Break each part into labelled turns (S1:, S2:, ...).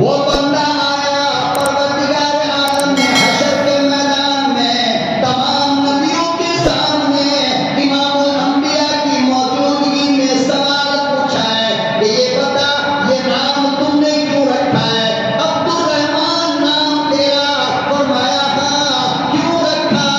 S1: وہ بندہ آیا پروردگار عالم نے حشر کے میدان میں تمام نبیوں کے سامنے امام الانبیاء کی موجودگی میں سوال پوچھا ہے کہ یہ بتا یہ نام تم نے کیوں رکھا ہے؟ عبد الرحمن نام تیرا؟ فرمایا ہاں کیوں رکھا؟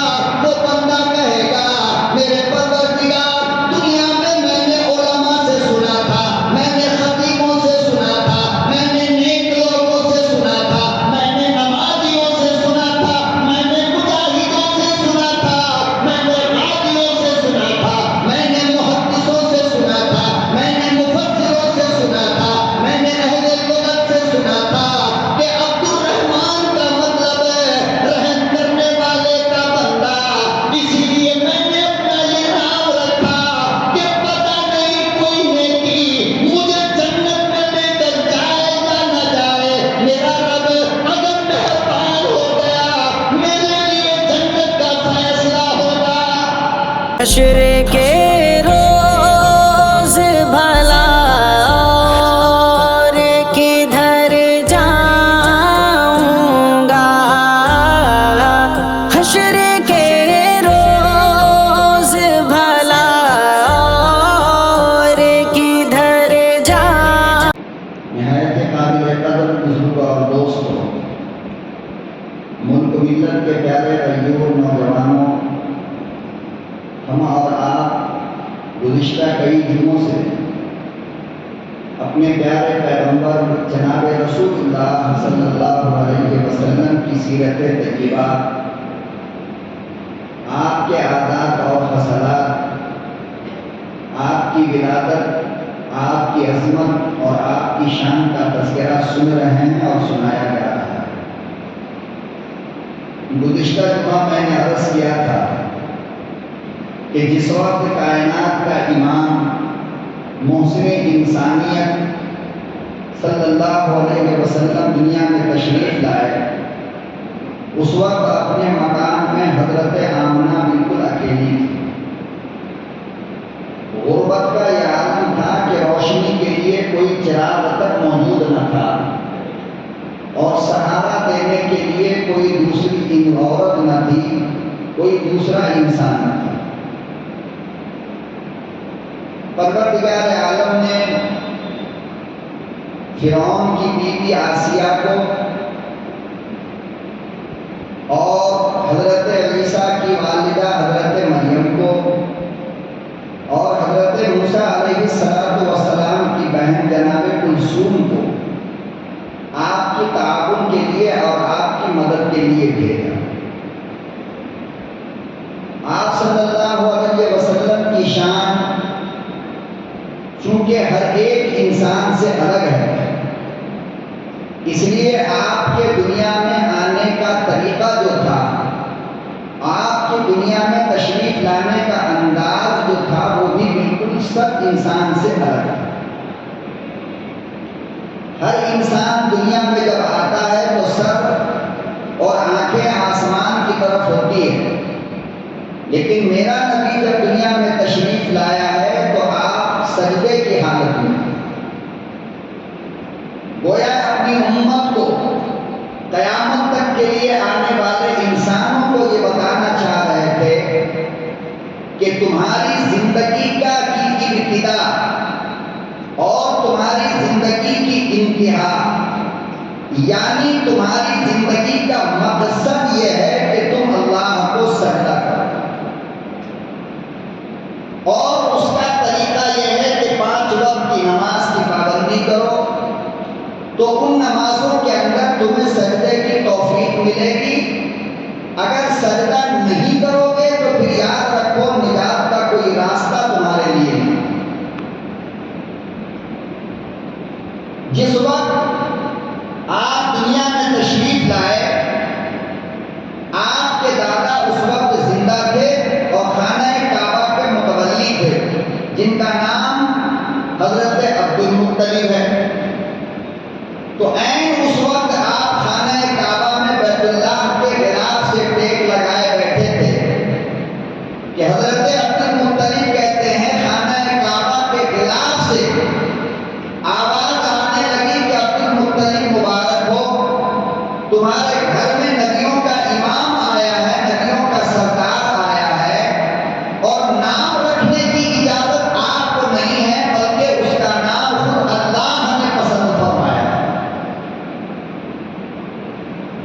S1: وہ بندہ کہے گا میرے پروردگار دنیا میں نے علماء سے سنا تھا، میں نے خطیبوں سے سنا تھا، میں نے نیک لوگوں سے سنا تھا، میں نے نمازیوں سے سنا تھا، میں نے مجاہدوں سے سنا تھا، میں نے غازیوں سے سنا تھا، میں نے محدثوں سے سنا تھا، میں نے مفسروں سے سنا تھا، میں نے اہل لغت سے سنا تھا کہ عبد الرحمن کا مطلب ہے رحم کرنے والے کا بندہ، اسی لیے میں نے اپنا یہ نام رکھا کہ پتہ نہیں کوئی نیکی مجھے جنت میں لے کر جائے یا نہ جائے، میرا رب اگر مہربان ہو گیا میرے لیے جنت کا فیصلہ ہوگا۔
S2: حشر کے روز بھلا اور کدھر جاؤں گا، حشر کے روز بھلا اور کدھر جاؤں۔
S1: نہایت قابل قدر بزرگ اور دوستوں، ملک ملت کے پیارے بھائیوں اور نوجوانوں، ہم اور آپ گزشتہ کئی دنوں سے اپنے پیارے پیغمبر جناب رسول اللہ صلی اللہ علیہ وسلم کی سیرت طیبہ، آپ کے عادات اور خصلات، آپ کی ولادت، آپ کی عظمت اور آپ کی شان کا تذکرہ سن رہے ہیں اور سنایا جا رہا ہے۔ گزشتہ جمعہ میں نے عرض کیا تھا کہ جس وقت کائنات کا امام محسن انسانیت صلی اللہ علیہ وسلم دنیا میں تشریف لائے، اس وقت اپنے مقام میں حضرت آمنہ بالکل اکیلی تھی۔ غربت کا یہ عالم تھا کہ روشنی کے لیے کوئی چراغ تک موجود نہ تھا اور سہارا دینے کے لیے کوئی دوسری عورت نہ تھی، کوئی دوسرا انسان نہ تھا۔ پروردگار عالم نے فرعون کی بیوی آسیہ کو اور حضرت عیسیٰ کی والدہ حضرت مریم کو اور حضرت موسیٰ علیہ السلام کی بہن جناب کلثوم کو آپ کی تعاون کے لیے اور آپ کی مدد کے لیے بھیجا۔ آپ صلی اللہ علیہ وسلم کی شان چونکہ ہر ایک انسان سے الگ ہے، اس لیے آپ کے دنیا میں آنے کا طریقہ جو تھا، آپ کی دنیا میں تشریف لانے کا انداز جو تھا، وہ بھی بالکل سب انسان سے الگ ہے۔ ہر انسان دنیا میں جب آتا ہے تو سر اور آنکھیں آسمان کی طرف ہوتی ہے، لیکن میرا نبی جب دنیا میں تشریف لایا ہے تو آپ سجدے کی حالت میں، گویا اپنی امت کو قیامت تک کے لیے آنے والے انسانوں کو یہ بتانا چاہ رہے تھے کہ تمہاری زندگی کی ابتدا اور تمہاری زندگی کی انتہا، یعنی تمہاری زندگی کا مقصد یہ ہے کہ تم اللہ کو سجدہ کرو، اور اس کا طریقہ یہ ہے کہ 5 وقت کی نماز کی پابندی کرو، تو ان نمازوں کے اندر تمہیں سجدے کی توفیق ملے گی۔ اگر سجدہ نہیں کرو گے تو پھر یاد رکھو نجات کا کوئی راستہ تمہارے لیے نہیں۔ جس وقت آپ دنیا میں تشریف لائے، آپ کے دادا اس وقت زندہ تھے اور خانہ کعبہ کے متولی تھے، جن کا نام حضرت عبد المطلب ہے۔ تو عین اس وقت آپ خانہ کعبہ میں بیت اللہ کے غلاف سے ٹیک لگائے بیٹھے تھے،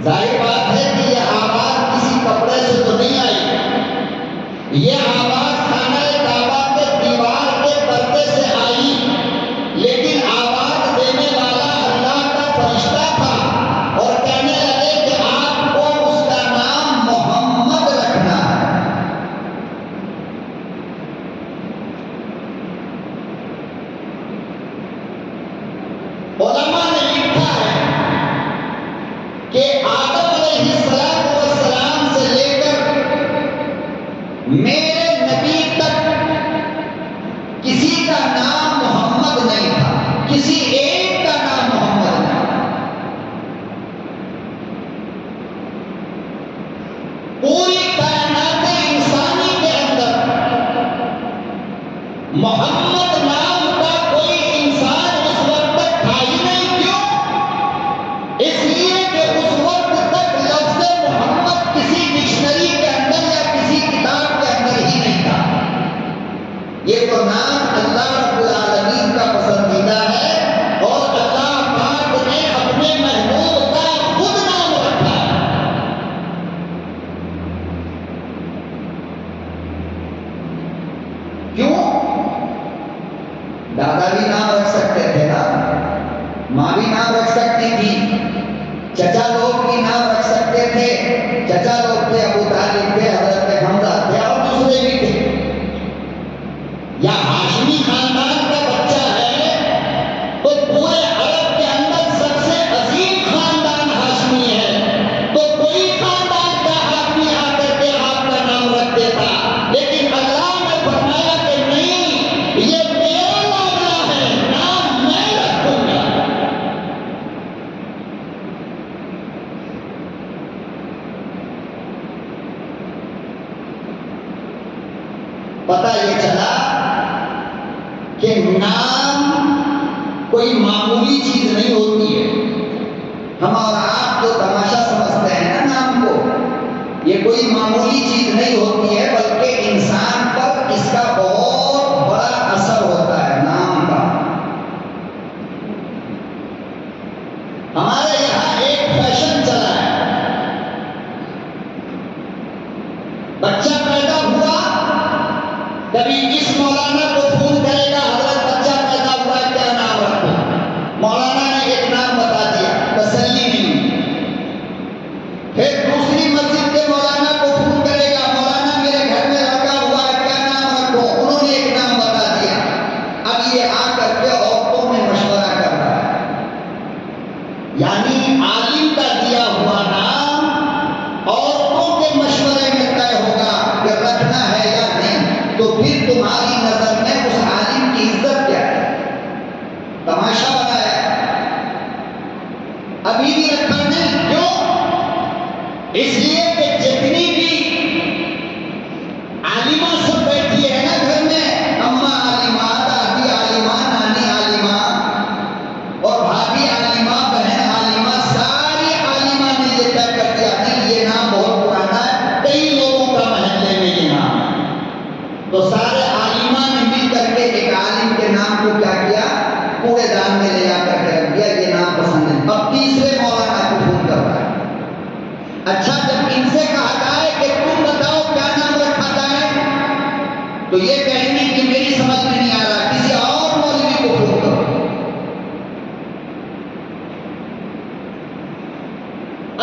S1: ظاہر بات ہے کہ یہ آواز کسی کپڑے سے تو نہیں آئی، یہ آواز خانہ کعبہ کے دیوار کے پردے سے آئی، لیکن آواز دینے والا اللہ کا فرشتہ تھا اور کہنے لگے کہ آپ کو اس کا نام محمد رکھنا ہے۔ علماء نے لکھا ہے کہ آدم علیہ السلام سے لے کر میرے نبی تک کسی کا نام محمد نہیں تھا، کسی ایک کا نام محمد نہیں تھا۔ پوری کائنات انسانی کے اندر محمد نام کا کوئی انسان اس وقت تک تھا ہی نہیں۔ کیوں؟ اس لیے کہ اس وقت تک لفظ محمد کسی ڈکشنری کے اندر یا کسی کتاب کے اندر ہی نہیں تھا۔ یہ تو نام اللہ رب العالمین کا پسندیدہ ہے اور اللہ پاک نے اپنے محبوب کا خود نام رکھا ہے۔ کیوں؟ دادا بھی نام رکھ سکتے تھے نا، ماں بھی نام رکھ سکتی تھی، چچا لوگ بھی نام رکھ سکتے تھے، چچا لوگ تھے، ابو طالب تھے، حضرت حمزہ تھے اور دوسرے بھی تھے۔ یا ہاشمی خاندان کا بچہ ہے تو پورے عرب کے اندر سب سے عظیم خاندان ہاشمی ہے، تو کوئی خاندان کا آدمی آ کر کے آپ کا نام رکھ دیتا، لیکن اللہ نے فرمایا کہ نہیں، یہ میرا معاملہ ہے، نام میں رکھوں گا۔ پتہ یہ چلا کہ نام کوئی معمولی چیز نہیں ہوتی ہے۔ ہم اور آپ جو تماشا سمجھتے ہیں نا نام کو، یہ کوئی معمولی چیز نہیں ہوتی ہے، بلکہ انسان پر اس کا بہت بڑا اثر ہوتا ہے نام کا۔ ہمارے یہاں ایک فیشن چلا ہے، بچہ پیدا ہوا کبھی اس مولانا کو فون کرے گا، حضرت بچہ پیدا ہوا ہے کیا نام رکھو؟ مولانا نے ایک نام بتا دیا، تسلی نہیں۔ پھر دوسری مسجد کے مولانا کو فون کرے گا، مولانا میرے گھر میں لڑکا ہوا ہے کیا نام رکھو؟ انہوں نے ایک نام بتا دیا۔ اب یہ آ کر کے عورتوں میں مشورہ کر رہا ہے، یعنی عالم کا دیا ہوا نام عورتوں کے مشورے میں طے ہوگا کہ رکھنا ہے یا نہیں۔ تو پھر تمہاری نظر میں اس عالم کی عزت کیا ہے؟ تماشا بنایا، ابھی بھی رکھا نہیں۔ کیوں؟ اس لیے کہ جتنی بھی عالمہ سب بیٹھی ہے نا گھر میں، اماں عالمہ، دادی عالمہ، نانی عالمہ اور بھابھی عالمہ، بہن عالمہ، ساری عالمہ نے یہ طے کر دیا نہیں، یہ نام بہت پرانا ہے، کئی لوگوں کا محلے میں یہ نام ہے۔ تو سارے عالمہ نے مل کر کے ایک عالم کے نام کو کیا کیا؟ کوڑے دان میں لے جا کر کے رکھ دیا، یہ نام پسند ہے۔ اب تیسرے مولانا کو فون کر رہا ہے۔ اچھا، جب ان سے کہا جائے کہ تم بتاؤ کیا نام رکھا جائے، تو یہ کہیں گے کہ میری سمجھ میں نہیں آ رہا، کسی اور مولوی کو فون کرو۔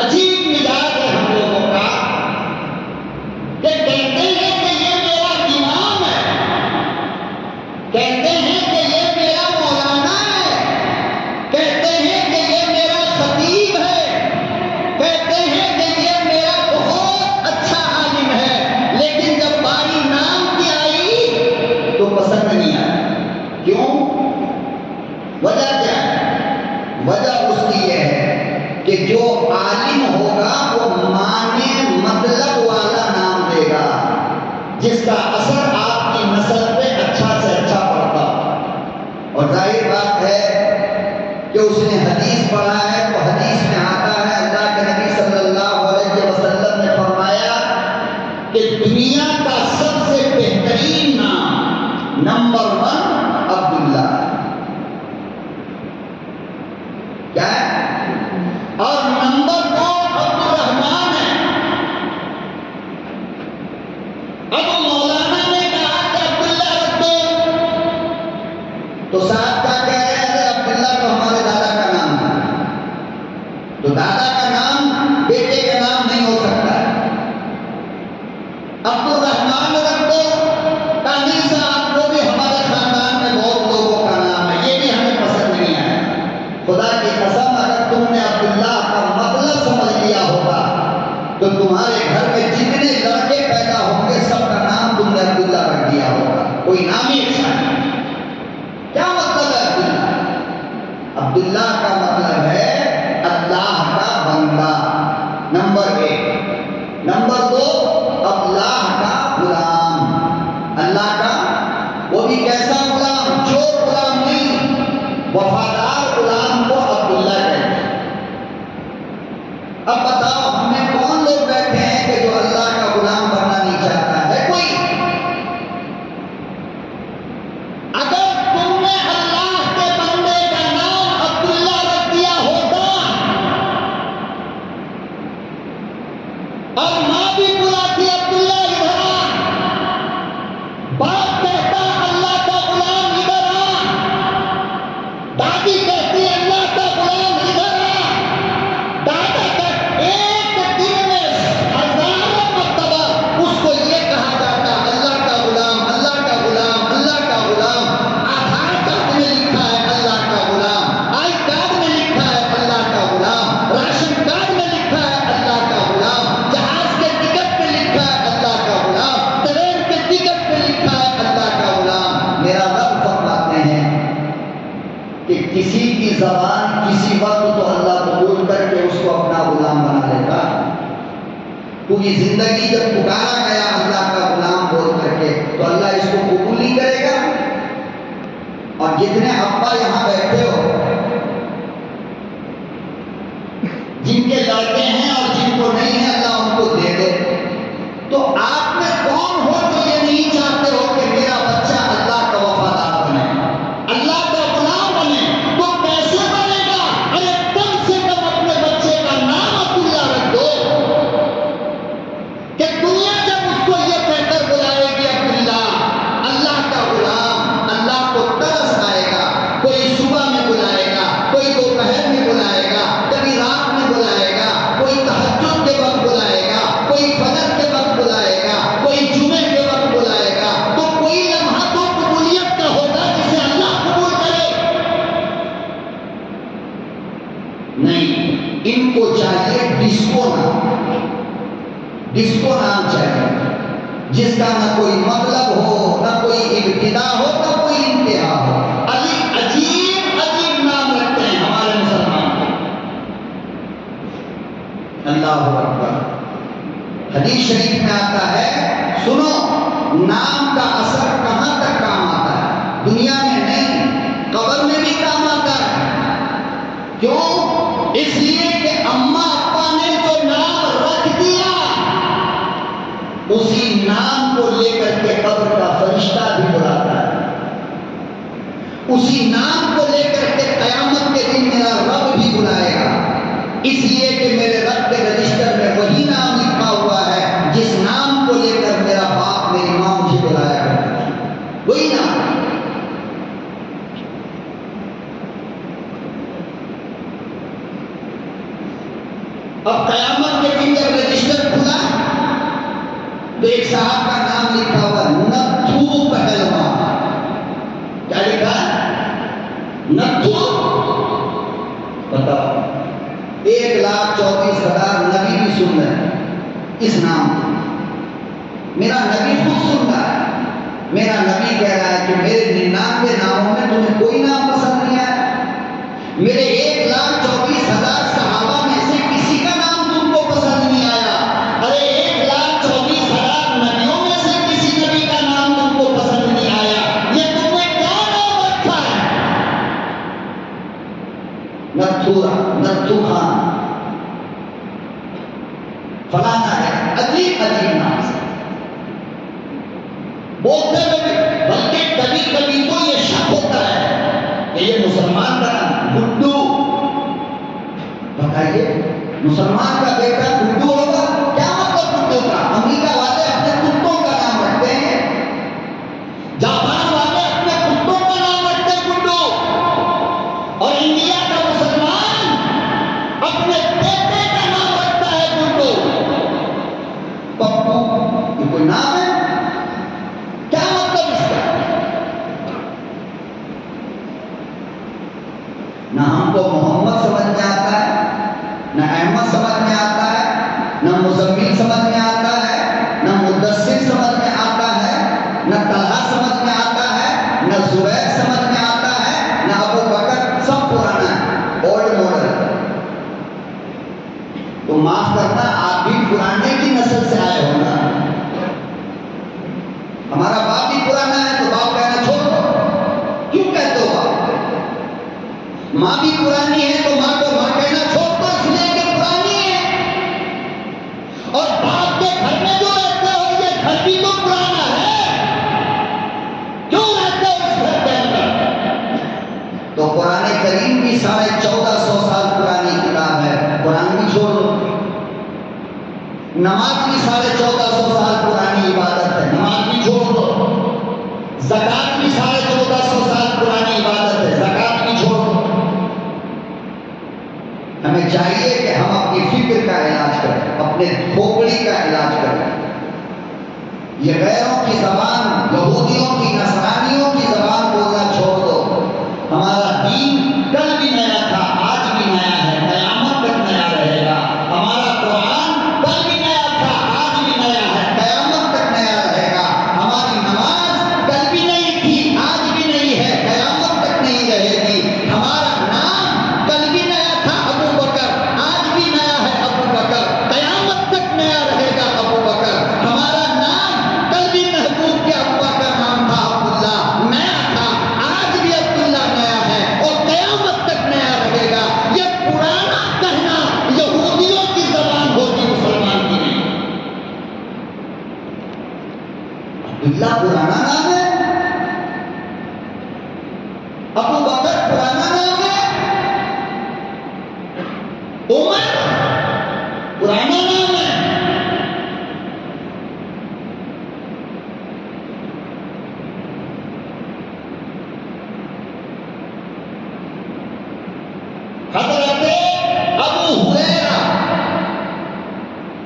S1: عجیب مزاج ہے ہم لوگوں کا کہ کہتے ہیں کہ یہ میرا امام ہے، کہتے ہیں کہ یہ میرا مولانا ہے، کہتے ہیں کہ یہ میرا خطیب ہے، کہتے ہیں کہ یہ میرا بہت اچھا عالم ہے، لیکن جب باری نام کی آئی تو پسند نہیں آیا۔ کیوں؟ وجہ کیا ہے؟ وجہ اس کی یہ ہے کہ جو عالم ہوگا وہ معنی مطلب والا نام دے گا، جس کا اثر آپ کی نسل پہ اچھا سے اچھا پڑتا۔ اور ظاہر بات ہے کہ اس نے حدیث پڑھا ہے تو حدیث میں آتا ہے، اللہ کے نبی صلی اللہ علیہ وسلم نے فرمایا کہ دنیا کا سب سے بہترین نام نمبر 1 عبداللہ ہے۔ کیا ہے؟ اور نمبر 2 اللہ قبول کر کے اس کو اپنا غلام بنا لیتا؟ پوری زندگی جب پکارا گیا اللہ کا غلام بول کر کے تو اللہ اس کو قبول نہیں کرے گا؟ اور جتنے ابا یہاں بیٹھے ہو جن کے لڑکے ہیں اور جن کو نہیں ہے اللہ ان کو دے دے، تو آپ میں کون ہو جو یہ نہیں چاہتے ہو کہ میرا بچہ اللہ کا وفادار بنے، اللہ کا غلام بنے؟ تو کیسے بنے گا؟ ارے کم سے کم اپنے بچے کا نام عبداللہ رکھ دو کہ دنیا جب اس کو یہ کہہ کر بلائے گی عبداللہ اللہ کا غلام، اللہ کو ترس آئے گا، کوئی صبح میں بلائے گا، کوئی دوپہر میں بلائے گا، کبھی رات میں بلائے گا، کوئی تہجد کے وقت بلائے گا، کوئی فجر کے وقت بلائے گا، کوئی جمعے کے وقت بلائے گا، تو کوئی لمحہ تو قبولیت کا ہوگا جسے اللہ قبول کرے۔ نہیں، ان کو چاہیے ڈسکو نام، ڈسکو نام چاہیے جس کا نہ کوئی مطلب ہو، نہ کوئی ابتدا ہو، نہ کوئی انتہا ہو۔ عجیب عجیب نام رکھتے ہیں ہمارے مسلمان۔ اللہ اکبر۔ حدیث شریف میں آتا ہے، سنو، نام کا اثر کہاں تک کام آتا ہے؟ دنیا میں نہیں، قبر میں بھی کام آتا ہے۔ کیوں؟ اس لیے کہ اماں ابا نے جو نام رکھ دیا اسی نام کو لے کر کے قبر کا فرشتہ بھی بلاتا ہے، اسی نام کو لے کر کے قیامت کے دن میرا رب بھی بلائے گا، اس لیے کہ میرے رب کے رجسٹر میں وہی نام لکھا ہوا ہے جس نام کو لے کر میرا باپ میری ماں مجھے بلایا کرتا ہے، وہی نام۔ اب قیامت کے دن جب رجسٹر کھلا تو ایک صاحب کا نام لکھا ہوا نتھو پہلوان۔ کیا لکھا؟ نتھو۔ بتاؤ، 1,34,000 نبی بھی سن رہے ہیں اس نام کو۔ میرا نبی خود سن رہا ہے، میرا نبی کہہ رہا ہے کہ میرے 99 ناموں میں تمہیں کوئی نام پسند نہیں آیا، میرے 1,24,000 صحابہ میں سے کسی کا نام تم کو پسند نہیں آیا، ارے 1,24,000 نبیوں میں سے کسی نبی کا نام تم کو پسند نہیں آیا، یہ تم نے کیا نام رکھا ہے؟ نتھو خان فلانا ہے، عجیب عجیب نام سے بولتے ہوئے، بلکہ کبھی کبھی تو یہ شک ہوتا ہے کہ یہ مسلمان کا نام گڈو۔ بتائیے، مسلمان کا بیٹا گڈو ہوگا؟ کیا مطلب گڈو کا؟ امریکہ والے اپنے کتوں کا نام رکھتے ہیں، جاپان والے اپنے کتوں کا نام رکھتے ہیں گڈو، اور انڈیا کا مسلمان اپنے بیٹے کا نام رکھتا ہے گڈو۔ پپو، یہ کوئی نام ہے؟ کیا مطلب اس کا؟ نہ ہم کو محمد سمجھ میں آتا ہے، نہ احمد سمجھ میں آتا ہے، نہ مزمل سمجھ میں آتا ہے، نہ مدثر سمجھ میں آتا ہے، نہ طلحہ سمجھ میں آتا ہے، نہ زبیر سمجھ میں آتا ہے، نہ ابو بکر، سب پرانا ہے، اولڈ ماڈل۔ تو معاف کرنا، آپ بھی پرانے کی نسل سے آئے ہو نا، ہمارا باپ بھی پرانا ہے تو باپ کہنا چھوڑ دو، کیوں کہتے ہو باپ؟ ماں بھی پرانی ہے تو ماں کو ماں کہنا چھوڑ دو، اس لیے کہ پرانی ہے، اور باپ کے گھر میں جو رہتے ہو یہ گھر بھی تو پرانا ہے، کیوں رہتے ہو اس گھر کے اندر؟ تو قرآن کریم بھی 1450 سال پرانی کتاب ہے، قرآن بھی چھوڑ دو۔ نماز بھی 1450 سال پرانی عبادت ہے، نماز بھی چھوڑ دو۔ زکات بھی 1450 سال پرانی عبادت ہے، زکات بھی چھوڑ دو۔ ہمیں چاہیے کہ ہم اپنی فکر کا علاج کریں، اپنے کھوپڑی کا علاج کریں۔ یہ غیروں کی زبان، یہودیوں کی، نصرانیوں کی زبان بولنا چھوڑ دو۔ ہمارا دین کل بھی نیا تھا، آج بھی نیا ہے، قیامت تک نیا رہے گا۔ ہمارا قرآن کل بھی نیا تھا، آج بھی نیا ہے، قیامت تک نیا رہے گا۔ ہماری نماز کل بھی نہیں تھی، آج بھی نہیں ہے، قیامت تک نہیں رہے گی۔ ہمارا نام کل بھی نیا تھا، ابو عبداللہ پرانا نام ہے، ابو بکر پرانا نام ہے، عمر پرانا نام ہے۔ حضرت ابو ہریرہ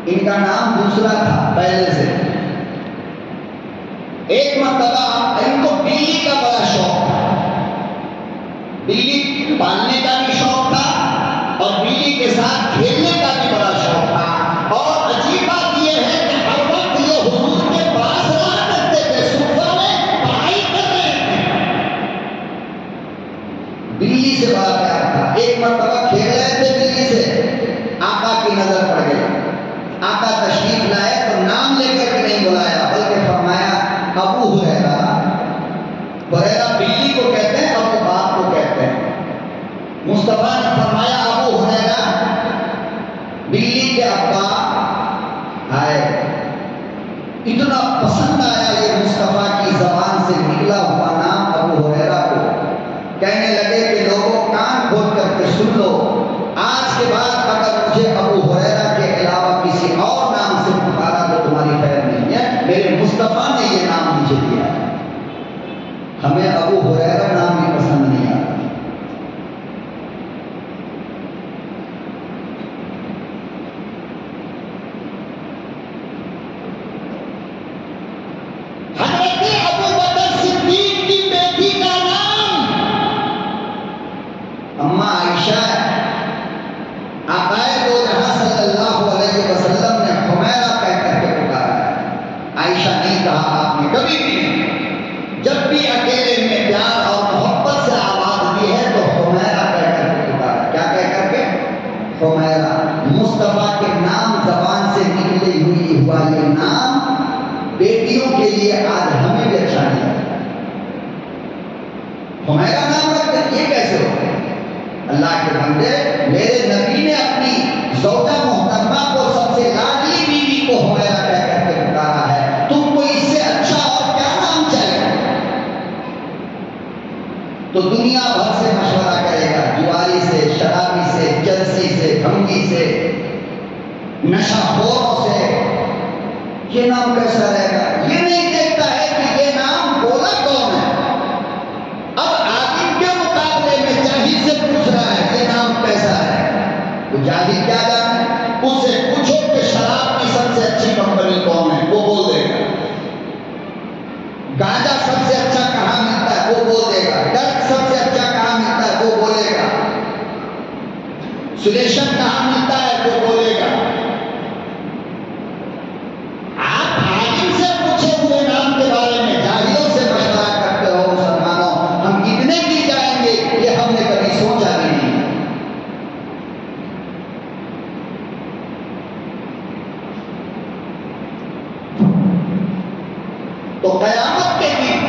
S1: ان کا نام دوسرا تھا پہلے سے۔ ایک مرتبہ ان کو بلی کا بڑا شوق تھا، بلی پالنے کا بھی شوق تھا اور بلی کے ساتھ کھیلنے کا بھی بڑا شوق تھا۔ اور عجیب بات یہ ہے کہ ہر وقت یہ حضور کے پاس رہا کرتے تھے، صوفہ میں پڑھائی کر رہے تھے، بلی سے بڑا پیار تھا۔ ایک مرتبہ کھیل رہے تھے بلی سے، آقا کی نظر پڑ گئی، آقا تشریف لائے تو نام لے کر کے نہیں بلایا بلکہ فرمایا ابو ہریرہ۔ ہریرہ بلی کو کہتے ہیں، ابو باپ کو کہتے ہیں۔ مصطفیٰ نے فرمایا ابو ہریرہ، بلی کے ابا آئے۔ اتنا پسند آیا یہ مصطفیٰ کی زبان سے نکلا ہوا نام ابو ہریرہ کو، کہنے لگے کہ لوگوں کان کھول کر کے سن لو، آج کے بعد اگر مجھے ابو ہریرہ کے علاوہ کسی اور نام سے پکارا تو تمہاری خیر نہیں ہے، میرے مصطفیٰ نے یہ نام مجھے دیا ہے۔ ہمیں ابو ہریرہ نام بھی پسند نہیں آتا۔ حضرت ابو بکر صدیق کی بیٹی کا نام اما عائشہ ہے۔ آقا دو جہاں صلی اللہ علیہ وسلم نے حمیرہ کہہ کر کے پکارا ہے، عائشہ نہیں کہا آپ نے کبھی بھی۔ جب بھی اکیلے میں پیار اور محبت سے آواز دی ہے تو حمیرہ کہہ کر کے پکارا۔ کیا کہہ کر کے؟ حمیرہ۔ مصطفیٰ کے نام زبان سے نکلی ہوئی ہوا یہ نام بیٹیوں کے لیے آج ہمیں بھی اچھا نہیں لگتا۔ حمیرہ نام رکھتے یہ کیسے ہو؟ اللہ کے بندے، میرے نبی نے اپنی زوجہ محترمہ کو، سب سے لاڈلی بیوی کو حمیرہ کہہ کر کے پکارا ہے، تم کو اس سے اچھا اور کیا نام چاہیے؟ تو دنیا بھر سے مشورہ کرے گا، جواری سے، شرابی سے، چرسی سے، بھنگی سے، نشہ خوروں سے، یہ نام کیسا رہے گا؟ یہ نہیں دیکھتا ہے کہ یہ نام بولا کون ہے۔ اب عالم کے مقابلے میں جاہل سے پوچھ رہا ہے یہ نام کیسا ہے، وہ جاہل کیا جانے؟ اس سے پوچھو کہ شراب کی سب سے اچھی کمپنی کون ہے، وہ بول دے گا۔ گانجا سب سے اچھا کہاں ملتا ہے، وہ بول دے گا۔ ڈرگ سب سے اچھا کہاں ملتا ہے، وہ بولے گا۔ سلیشن کہاں ملتا ہے، وہ بولے گا۔ آپ عالم سے پوچھے ہوئے نام کے بارے میں جاہلوں سے مشورہ کرتے ہو مسلمانوں، ہم کتنے کی جائیں گے یہ ہم نے کبھی سوچا بھی نہیں۔ تو قیامت کے دن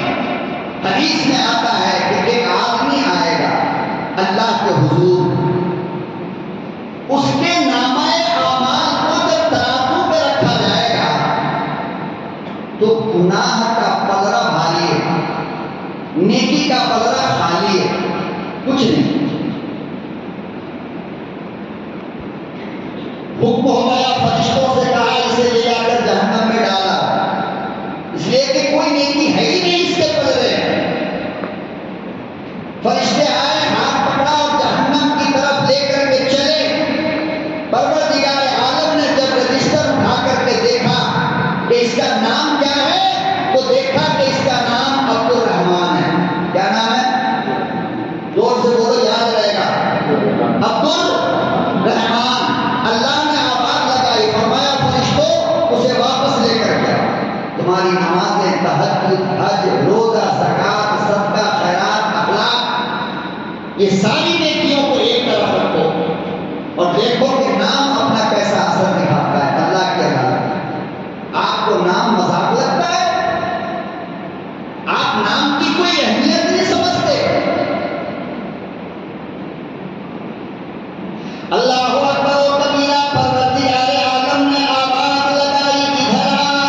S1: حدیث میں آتا ہے کہ ایک آدمی آئے گا اللہ کے حضور، اس کے نامہ اعمال کو جب ترازو پہ رکھا جائے گا تو گناہ کا پلڑا بھاری ہے، نیکی کا پلڑا خالی ہے، کچھ نہیں۔ حکم ہو گیا، فرشتوں سے کہا اسے لے جا کر جہنم میں ڈالا، اس لیے کہ کوئی نیکی ہے ہی نہیں اس کے پلڑے۔ فرشتے آئے، ہاتھ پکڑا اور جہنم کی طرف لے کر کے چلے۔ پروردگار عالم نے جب رجسٹر اٹھا کر کے دیکھا کہ اس کا نام کیا ہے تو دیکھا کہ اس کا نام عبد الرحمان ہے۔ کیا نام ہے؟ زور سے بولو، یاد رہے گا، عبد الرحمان۔ اللہ نے آواز لگائی، فرمایا فرشتوں اسے واپس لے کر کے آؤ۔ تمہاری نمازیں، تہجد، حج، روزہ، زکوٰۃ، صدقہ، خیرات، اخلاق، یہ ساری نیکیوں کو ایک طرف رکھو اور دیکھو کہ نام اپنا کیسا اثر دکھاتا ہے اللہ کی عدالت۔ آپ کو نام مذاق لگتا ہے؟ آپ نام کی کوئی اہمیت نہیں سمجھتے؟ اللہ اکبر و کبیرہ، پروردگار عالم نے آواز لگائی، ادھر آ۔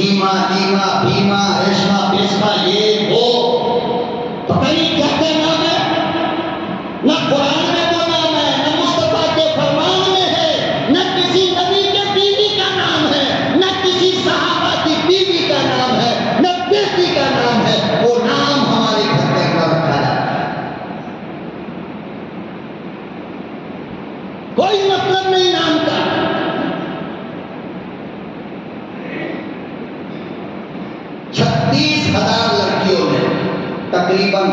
S1: نیما نیما بھیما ریشما بیسما یہ وہ پتہ نہیں کیا کیا نام ہے. نہ قرآن میں وہ نام ہے، نہ مصطفیٰ کے فرمان میں ہے، نہ کسی نبی کے بیوی کا نام ہے، نہ کسی صحابہ کی بیوی کا نام ہے، نہ بیٹی کا نام ہے. وہ نام ہمارے گھر میں نہ رکھا جاتا ہے. کوئی مطلب نہیں نام کا. 36,000 لڑکیوں نے تقریباً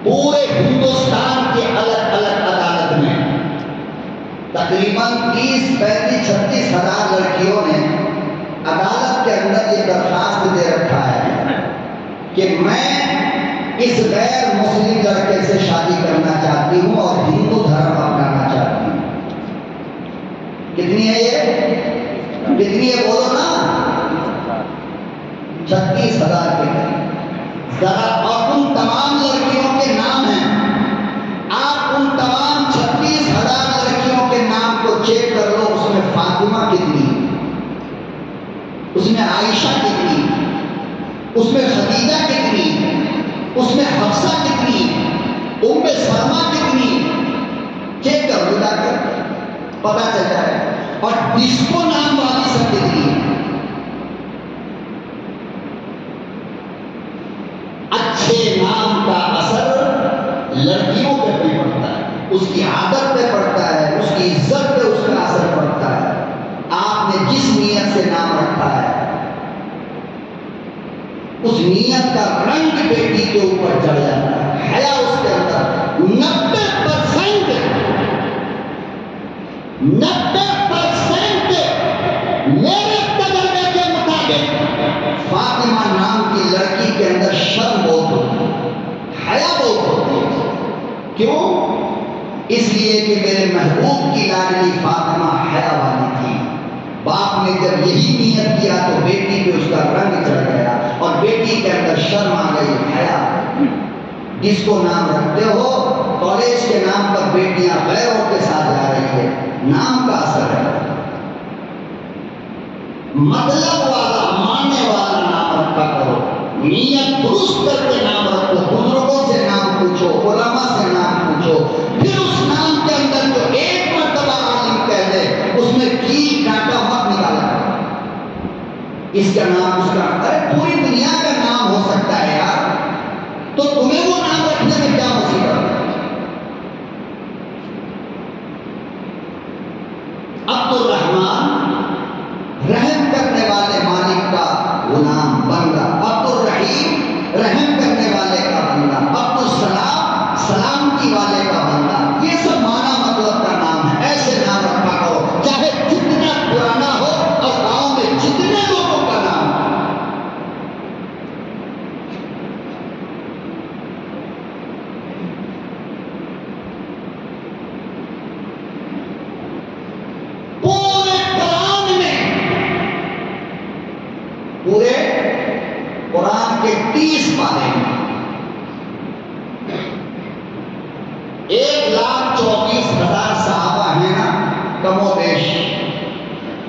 S1: پورے ہندوستان کے الگ الگ عدالت میں تقریباً 30-35-36,000 لڑکیوں نے عدالت کے اندر یہ درخواست دے رکھا ہے کہ میں اس غیر مسلم لڑکے سے شادی کرنا چاہتی ہوں اور ہندو دھرم اپنانا چاہتی ہوں. کتنی ہے یہ؟ کتنی ہے بولو نا. 36,000 کے قریب. ذرا اور ان تمام لڑکیوں کے نام ہیں. آپ ان تمام 36,000 لڑکیوں کے نام کو چیک کر لو. اس میں فاطمہ کتنی، اس میں عائشہ کتنی، اس میں خدیجہ کتنی، اس میں حفصہ کتنی، ام سلمہ کتنی. چیک کر لو جا کر پتا چل جائے. اور ڈسکو نام والی سب کتنی. اچھے نام کا اثر لڑکیوں پہ بھی پڑتا ہے، اس کی عادت پہ پڑتا ہے، اس کی عزت پہ اس کا اثر پڑتا ہے. آپ نے جس نیت سے نام رکھا ہے اس نیت کا رنگ بیٹی کے اوپر چڑھ جاتا ہے. حیا اس کے اندر 90% میرے تجربے کے مطابق فاطمہ نام کی لڑکی کے اندر شرم بہت ہوتی ہے، حیا بہت ہوتی ہے. کیوں؟ اس لیے کہ میرے محبوب کی لاڈلی فاطمہ حیا والی تھی. باپ نے جب یہی نیت کیا تو بیٹی پہ اس کا رنگ چڑھ گیا اور بیٹی کے اندر شرم آ گئی، حیا. جس کو نام رکھتے ہو کالج کے نام پر بیٹیاں غیروں کے ساتھ جا رہی ہے، نام کا اثر ہے. مطلب والا ماننے والا نام رکھا کرو. نیت درست کر کے نام رکھو. بزرگوں سے نام پوچھو، علماء سے نام پوچھو. پھر اس نام کے اندر جو ایک مرتبہ عالم کہہ دے اس میں کیل کانٹا مت نکالا. اس کا نام اس کا، ارے پوری دنیا کا نام ہو سکتا ہے یار، تو تمہیں وہ نام رکھنے میں کیا مصیبت ہے؟ عبد الرحمن رحم کرنے والے مالک کا غلام بندہ، عبد الرحیم رحم کرنے والے کا بندہ، عبد السلام سلامتی والے کا بندہ. یہ سب معنی مطلب کا نام ہے. ایسے نام رکھا کرو چاہے جتنا پرانا ہو اور گاؤں میں جتنے لوگوں کا نام ہو. پورے قرآن کے 30 پارے ہیں 1,24,000 صحابہ ہیں نا کم و بیش.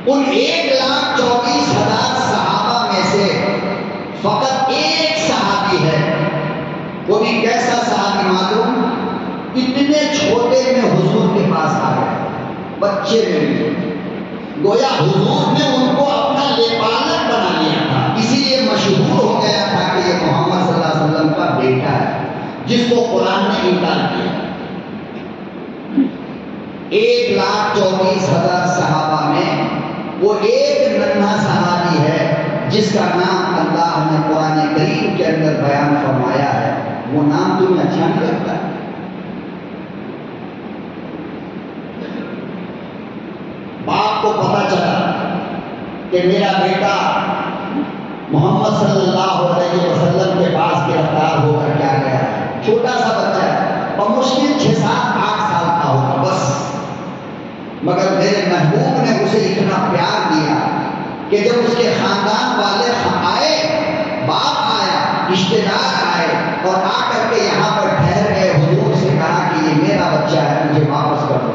S1: ان 1,24,000 صحابہ میں سے فقط ایک صحابی ہے. وہ بھی کیسا صحابی معلوم؟ اتنے چھوٹے میں حضور کے پاس آ گئے، بچے میں. گویا حضور نے ان کو اپنا لبالک بنا لیا تھا، اسی لیے مشہور ہو گیا تھا کہ یہ محمد صلی اللہ علیہ وسلم کا بیٹا ہے، جس کو قرآن نے انکار کیا. 1,24,000 صحابہ میں وہ ایک ننھا صحابی ہے جس کا نام اللہ نے قرآن کریم کے اندر بیان فرمایا ہے. وہ نام تمہیں اچھا نہیں لگتا؟ باپ کو پتا چلا کہ میرا بیٹا محمد صلی اللہ علیہ وسلم کے پاس گرفتار ہو کر کیا گیا ہے. چھوٹا سا بچہ ہے اور مشکل 6-7-8 سال کا ہوگا بس. مگر میرے محبوب نے اسے اتنا پیار دیا کہ جب اس کے خاندان والے آئے، باپ آیا، رشتے دار آئے اور آ کر کے یہاں پر ٹھہر گئے، حضور سے کہا کہ یہ میرا بچہ ہے، مجھے واپس کر دو.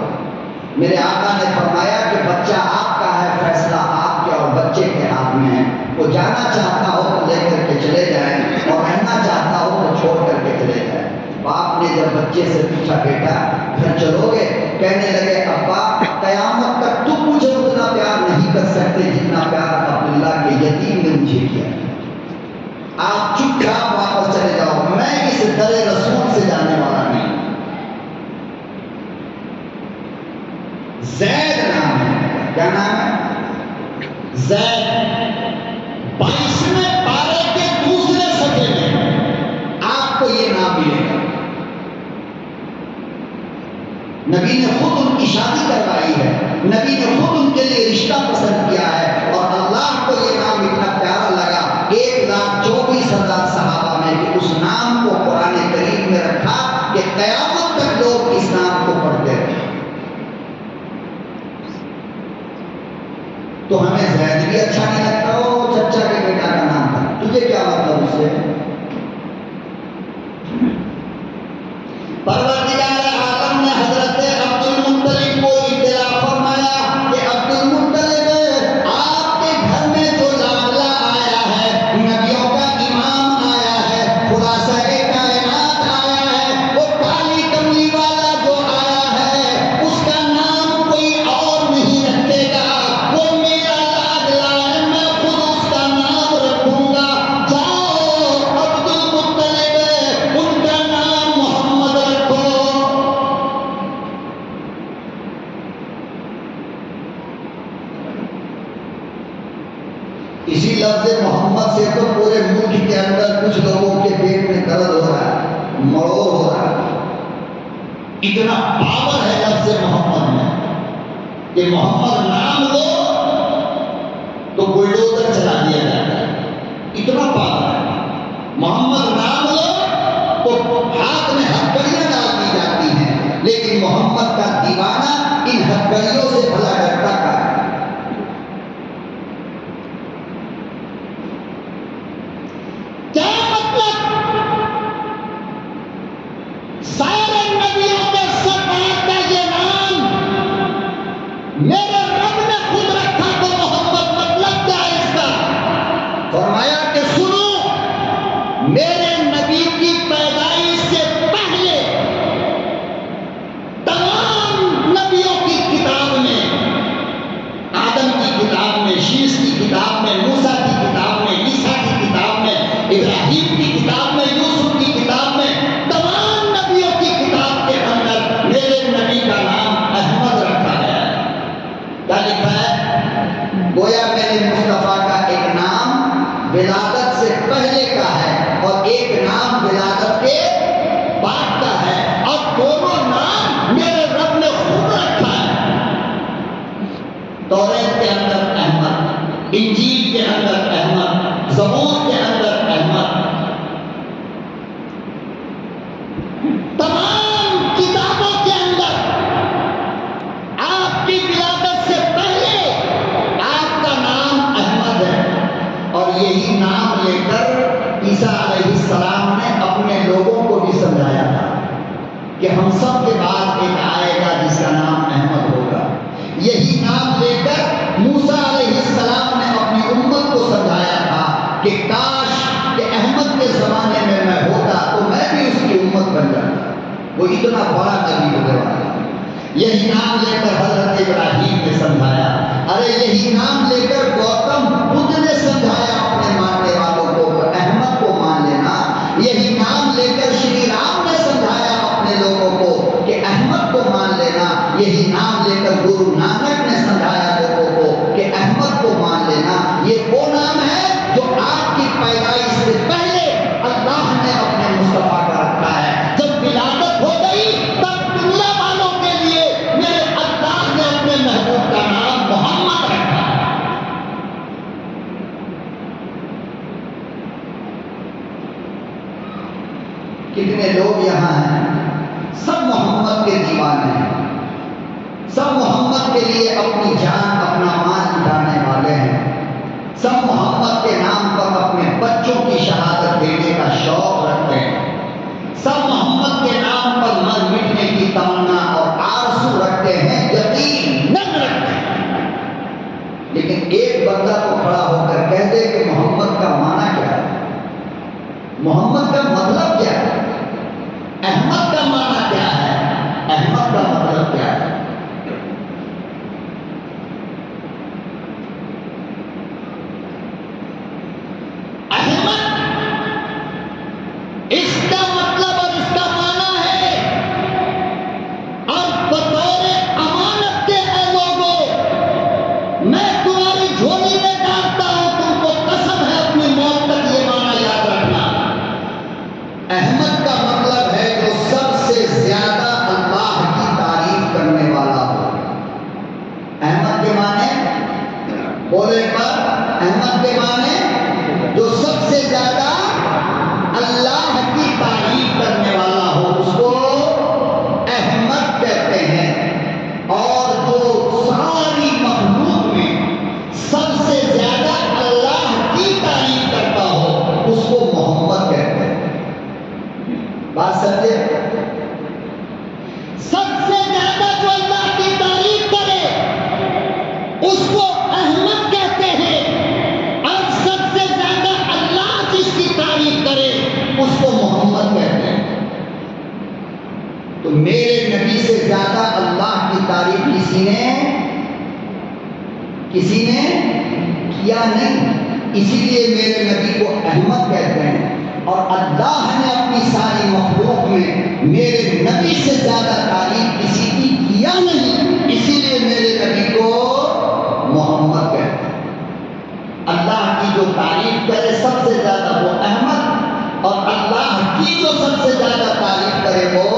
S1: میرے آقا نے فرمایا کہ بچہ آپ کا ہے، فیصلہ آپ کیا، اور بچہ بچے کے ہاتھ میں ہے، وہ جانا چاہتا ہو تو لے کر کے چلے جائیں اور رہنا چاہتا ہو تو چھوڑ کر کے چلے جائیں۔ باپ نے جب بچے سے پوچھا بیٹا گھر چلو گے؟ کہنے لگے ابا قیامت تک تم مجھے اتنا پیار نہیں کر سکتے جتنا پیار عبداللہ کے یتیم نے مجھے کیا۔ آپ چپ چاپ واپس چلے جاؤ، میں اس در رسول سے جانے والا نہیں۔ زید نام ہے، کیا نام ہے؟ زید۔ 22ویں پارے کے دوسرے صفحے میں آپ کو یہ نام ملے گا۔ نبی نے خود ان کی شادی کروائی ہے، نبی نے خود ان کے لیے رشتہ پسند کیا ہے، اور اللہ کو یہ نام اتنا پیارا لگا 1,24,000 صحابہ میں کہ اس نام کو قرآن کریم میں رکھا کہ قیامت تک لوگ اس نام کو پڑھتے رہے۔ تو ہمیں زید بھی اچھا نہیں لگتا، وہ چچا کے بیٹا کا نام تھا، تجھے کیا مطلب اس سے؟ پروردگار عالم نے حضرت عبد المطلب کو اطلاع فرمایا کہ عبد المطلب آپ کے گھر میں جو لاڈلا آیا ہے، نبیوں کا امام آیا ہے، خلاصہ کائنات آیا ہے، وہ کالی کملی والا جو آیا ہے، اس کا نام کوئی اور نہیں رکھے گا، وہ میرا لاڈلا ہے، میں خود اس کا نام رکھوں گا۔ جاؤ عبد المطلب ان کا نام محمد رکھو۔ اسی لفظ محمد سے تو پورے ملک کے اندر کچھ لوگوں کے پیٹ میں درد ہو رہا ہے، مڑوڑ ہو رہا ہے۔ اتنا پاور ہے لفظ محمد میں کہ محمد نام لو تو بلڈوزر چلا دیا جاتا ہے، اتنا پاور ہے۔ محمد نام لو تو ہاتھ میں ہتھکڑیاں ڈال دی جاتی ہیں، لیکن محمد کا دیوانہ ان ہتھکڑیوں سے بھلا ڈرتا کا ہے۔ کیا مطلب؟ سارے نبیوں کے سرکار کا یہ نام میرے رب نے خود رکھا تو محمد مطلب کیا ہے اس کا؟ فرمایا کہ سنو، میرے نبی کی پیدائش سے پہلے تمام نبیوں کی کتاب میں، آدم کی کتاب میں، شیش کی کتاب میں، موسیٰ کی کتاب میں، عیسیٰ کی کتاب میں، ابراہیم کی کتاب میں، یوسف کی کتاب میں، تمام نبیوں کی کتاب کے اندر میرے نبی کا نام احمد رکھا گیا ہے۔ کیا لکھا ہے؟ گویا میرے مصطفیٰ کا ایک نام ولادت سے پہلے کا ہے اور ایک نام ولادت کے بعد کا ہے، اور دونوں نام میرے رب نے خود رکھا ہے۔ توریت کے اندر احمد، انجیل کے اندر احمد، زبور کے اندر احمد، تمام کتابوں کے اندر آپ کی ولادت سے پہلے آپ کا نام احمد ہے، اور یہی نام لے کر عیسیٰ علیہ السلام نے اپنے لوگوں کو بھی سمجھایا تھا کہ ہم سب کے بعد ایک آئے گا جس کا نام احمد ہوگا۔ یہی نام لے کر موسیٰ علیہ السلام نے اپنی امت کو سمجھایا تھا کہ کاش کہ احمد کے زمانے میں میں ہوتا تو میں بھی اس کی امت بن جاتا، وہ اتنا بڑا نبی ہونے والا۔ یہی نام لے کر حضرت ابراہیم نے سمجھایا، ارے یہی نام لے کر گوتم بدھ نے سمجھایا اپنے ماننے والوں کو احمد کو مان لینا۔ یہی نام لے کر شری رام نے سمجھایا اپنے لوگوں کو کہ احمد کو مان لینا۔ یہی نام لے کر گرو نانک نے سمجھایا لوگوں کو کہ احمد کو مان لینا۔ یہ وہ نام ہے جو آپ کی پیدائش سے پہلے اللہ نے اپنے مصطفیٰ کا رکھا ہے۔ جب ولادت ہو گئی تب دنیا والوں کے لیے میرے اللہ نے اپنے محبوب کا نام محمد رکھا۔ کتنے لوگ یہاں ہیں سب محمد کے دیوانے ہیں، سب محمد کے لیے اپنی جان اپنا مال اٹھانے والے ہیں، سب محمد کے نام پر اپنے بچوں کی شہادت دینے کا شوق رکھتے ہیں، سب محمد کے نام پر مر مٹنے کی تمنا اور آرزو رکھتے ہیں، یقین نہیں رکھتے ہیں، لیکن ایک بندہ کو کھڑا ہو کر کہہ دے کہ محمد کا معنی کیا ہے، محمد کا مطلب کیا ہے، احمد کا معنی کیا ہے، احمد کا مطلب کیا ہے؟ احمد اس کا مطلب اور اس کا معنی ہے، اور بطور امانت کے اے لوگوں، میں تمہاری جھولی میں ڈالتا ہوں، تم کو قسم ہے اپنی موت تک یہ معنی یاد رکھنا۔ احمد کا مطلب ہے جو سب سے زیادہ اللہ کی تعریف کرنے والا ہو۔ احمد کے معنی بولے پر، احمد کے معنی جو سب سے زیادہ اللہ کی تعریف کرنے والا ہو، اس کو احمد کہتے ہیں۔ اور جو ساری مخلوق میں سب سے زیادہ اللہ کی تعریف کرتا ہو، اس کو محمد کہتے ہیں۔ بات سمجھے؟ سب سے زیادہ جو اللہ کی تعریف کرے اس کو احمد کہتے ہیں، اور سب سے زیادہ اللہ جس کی تعریف کرے اس کو محمد کہتے ہیں۔ تو میرے نبی سے زیادہ اللہ کی تعریف کسی نے کیا نہیں، اسی لیے میرے نبی کو احمد کہتے ہیں۔ اور اللہ نے اپنی ساری مخلوق میں میرے نبی سے زیادہ تعریف کسی کی کیا نہیں، اسی لیے میرے نبی کو محمد کہتے ہیں۔ اللہ کی جو تعریف کرے سب سے زیادہ وہ احمد، اور اللہ کی جو سب سے زیادہ تعریف کرے وہ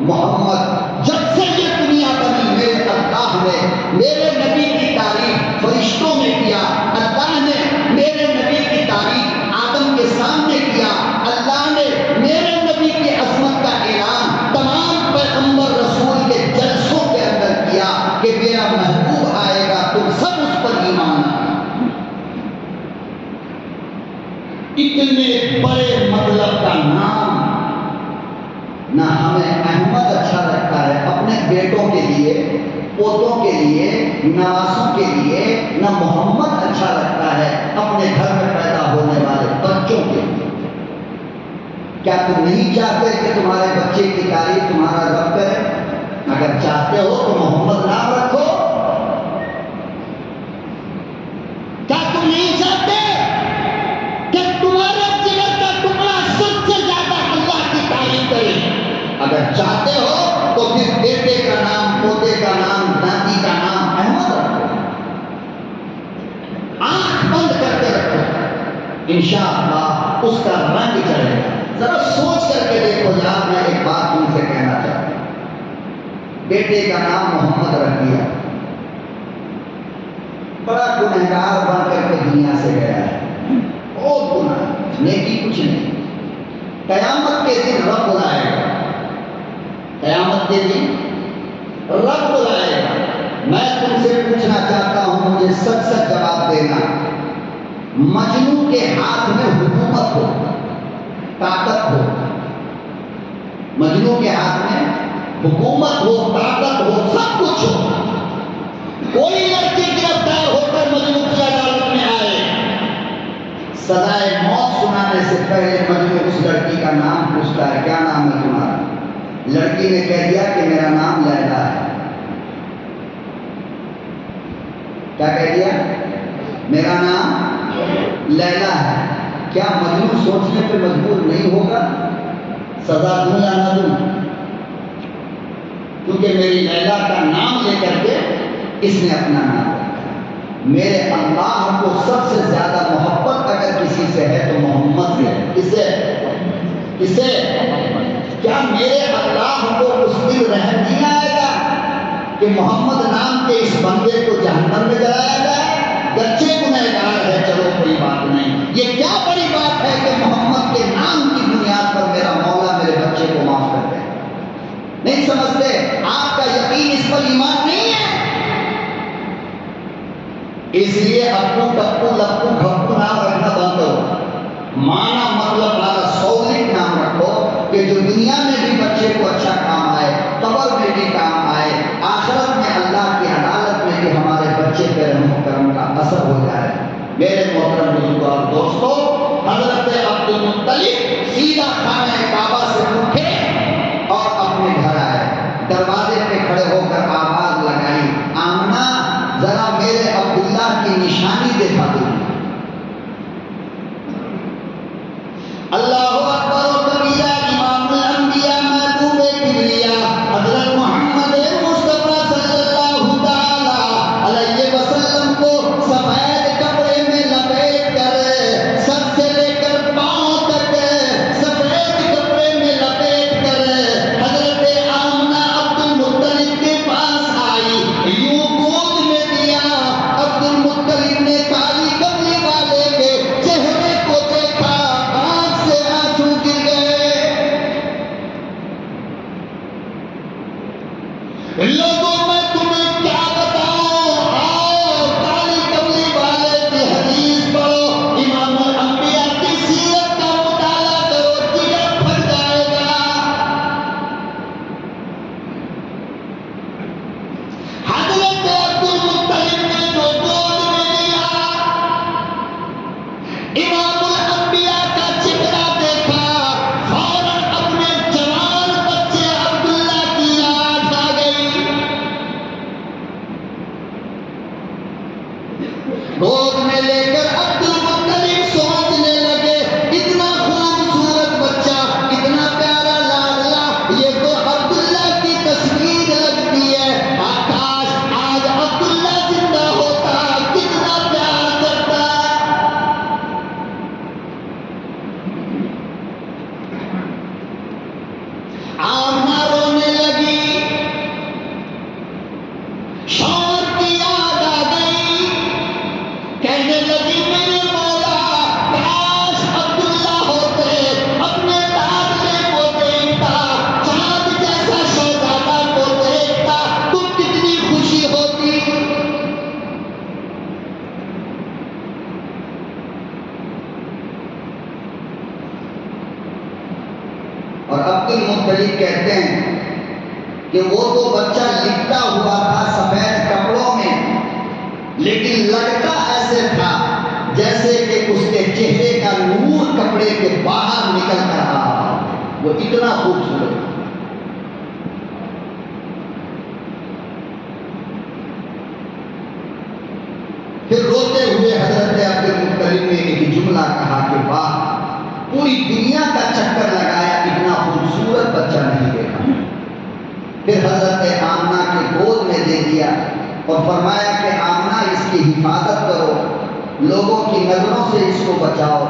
S1: محمد۔ جب سے یہ دنیا بنی میرے اللہ نے میرے نبی کی تعریف فرشتوں میں کیا، اللہ نے میرے نبی کی تعریف آدم کے سامنے کیا، اللہ نے میرے نبی کی عظمت کا اعلان تمام پیغمبر رسول کے جلسوں کے اندر کیا کہ میرا محبوب آئے گا، تم سب اس پر ایمان لانا۔ اتنے بڑے مطلب کا نام نہ ہمیں احمد اچھا لگتا ہے اپنے بیٹوں کے لیے، پوتوں کے لیے، نواسوں کے لیے، نہ محمد اچھا لگتا ہے اپنے گھر میں پیدا ہونے والے بچوں کے لیے۔ کیا تم نہیں چاہتے کہ تمہارے بچے کی تعریف تمہارا رب کرے؟ اگر چاہتے ہو تو محمد نام رکھو۔ کیا تم نہیں چاہتے کہ تمہارے جگر کا ٹکڑا سب سے زیادہ اللہ کی تعریف کرے؟ اگر چاہتے ہو تو پھر بیٹے کا نام، پوتے کا نام، ناتی کا نام احمد رکھو۔ آنکھ بند کر کے رکھو، انشاءاللہ اس کا رنگ چڑھے گا۔ ذرا سوچ کر کے دیکھو یار، میں ایک بات تم سے کہنا چاہتا ہوں، بیٹے کا نام محمد رکھ دیا، بڑا گنہگار بن کر کے دنیا سے گیا ہے، بہت گناہ، نیکی کچھ نہیں۔ قیامت کے دن رب بلائے گا، قیامت کے دن رب بلائے گا۔ میں تم سے پوچھنا چاہتا ہوں، مجھے سچ سچ جواب دینا، مجنوں کے ہاتھ میں حکومت ہو، طاقت ہو، مجنوں کے ہاتھ میں حکومت ہو، طاقت ہو، سب کچھ ہو، کوئی لڑکی گرفتار ہو کر مجنوں کی عدالت میں آئے، سزائے موت سنانے سے پہلے مجنوں اس لڑکی کا نام پوچھتا ہے، کیا نام ہے تمہارا؟ لڑکی نے کہہ دیا کہ میرا نام لیلا ہے۔ کیا کہہ دیا؟ میرا نام لیلا ہے۔ کیا مجنون سوچنے پہ مجبور نہیں ہوگا سزا دوں یا نہ دوں؟ کیونکہ میری لیلا کا نام لے کر کے اس نے اپنا نام رکھا۔ میرے اللہ کو سب سے زیادہ محبت اگر کسی سے ہے تو محمد سے ہے۔ کسے؟ کیا میرے اللہ کو اس دن رحم نہیں آئے گا کہ محمد نام کے اس بندے کو جہنم میں جلایا جائے؟ گچے گنہگار ہے، چلو کوئی بات نہیں، یہ کیا بڑی بات ہے کہ محمد کے نام کی بنیاد پر میرا مولا میرے بچے کو معاف کر دے۔ نہیں سمجھتے؟ آپ کا یقین اس پر ایمان نہیں ہے، اس لیے ابو ٹپو لپو گھپو نام رکھنا بند کرو، مانا مطلب والا سولک نام رکھو کہ جو دنیا میں بھی بچے کو اچھا کام آئے، قبر میں بھی کام آئے، آخرت میں اللہ کی عدالت میں بھی ہمارے بچے رحم و کرم کا اثر ہو جائے۔ میرے محترم بزرگوں اور دوستو، حضرت عبد المطلب سیدھا خانہ کعبہ سے اٹھے اور اپنے گھر آئے، دروازے پہ کھڑے ہو کر آواز لگائی، آمنہ ذرا میرے عبداللہ کی نشانی دکھا دو۔ اللہ اکبر و کبیرہ، امام الانبیاء محبوب کبریا حضرت محمد مصطفیٰ صلی اللہ تعالی علیہ وسلم کو سفید کپڑے میں لپیٹ کر سر سے لے کر پاؤں تک سفید کپڑے میں لپیٹ کر حضرت آمنہ عبد المطلب کے پاس آئی، یوں گود میں دیا۔ عبد المطلب نے کالی کملی والے کے چہرے کو دیکھا، آنکھ سے آنسو گر گئے۔ لوگوں میں تمہیں کیا بتاؤں، آؤ کالی کملی والے کی حدیث پڑھو، امام الانبیاء کی سیرت کا مطالعہ کرو، جگر پھٹ جائے گا۔ حضرت عبد المطلب نے جو گود میں لیا، امام الانبیاء کا چہرہ دیکھا، فوراً اپنے جوان بچے عبداللہ کی یاد آ گئی۔ گود میں لے کر عبد المطلب سوچنے لگے، اتنا خوبصورت بچہ، اتنا پیارا لاڈلا، یہ تو عبداللہ کی تصویر لگتی ہے، کاش آج عبداللہ زندہ ہوتا، کتنا پیار کرتا۔ آمنہ رونے لگی، شوہر کی یاد آ گئی، کہنے لگی میرے مولا، کاش عبداللہ ہوتے، اپنے لاڈلے کو دیکھتا، چاند جیسا شہزادہ کو دیکھتا تو کتنی خوشی ہوتی۔ اور عبد المطلب کہتے ہیں کہ وہ تو بچہ لپٹا ہوا تھا سفید کپڑوں میں، لیکن لگتا ایسے تھا جیسے کہ اس کے چہرے کا نور کپڑے کے باہر نکل کر آ رہا ہو، وہ اتنا خوبصورت تھا۔ پھر روتے ہوئے حضرت عبد المطلب نے ایک جملہ کہا کہ واہ، پوری دنیا کا چکر لگایا، اتنا خوبصورت بچہ نہیں دیکھا۔ پھر حضرت آمنہ کے گود میں دے دیا اور فرمایا کہ آمنہ اس کی حفاظت کرو، لوگوں کی نظروں سے اس کو بچاؤ،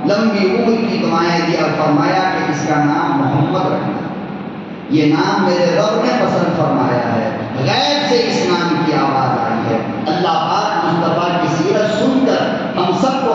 S1: لمبی عمر کی دعائیں دی اور فرمایا کہ اس کا نام محمد رکھنا، یہ نام میرے رب نے پسند فرمایا ہے، غیب سے اس نام کی آواز آئی ہے۔ اللہ پاک مصطفیٰ کی سیرت سن کر ہم سب کو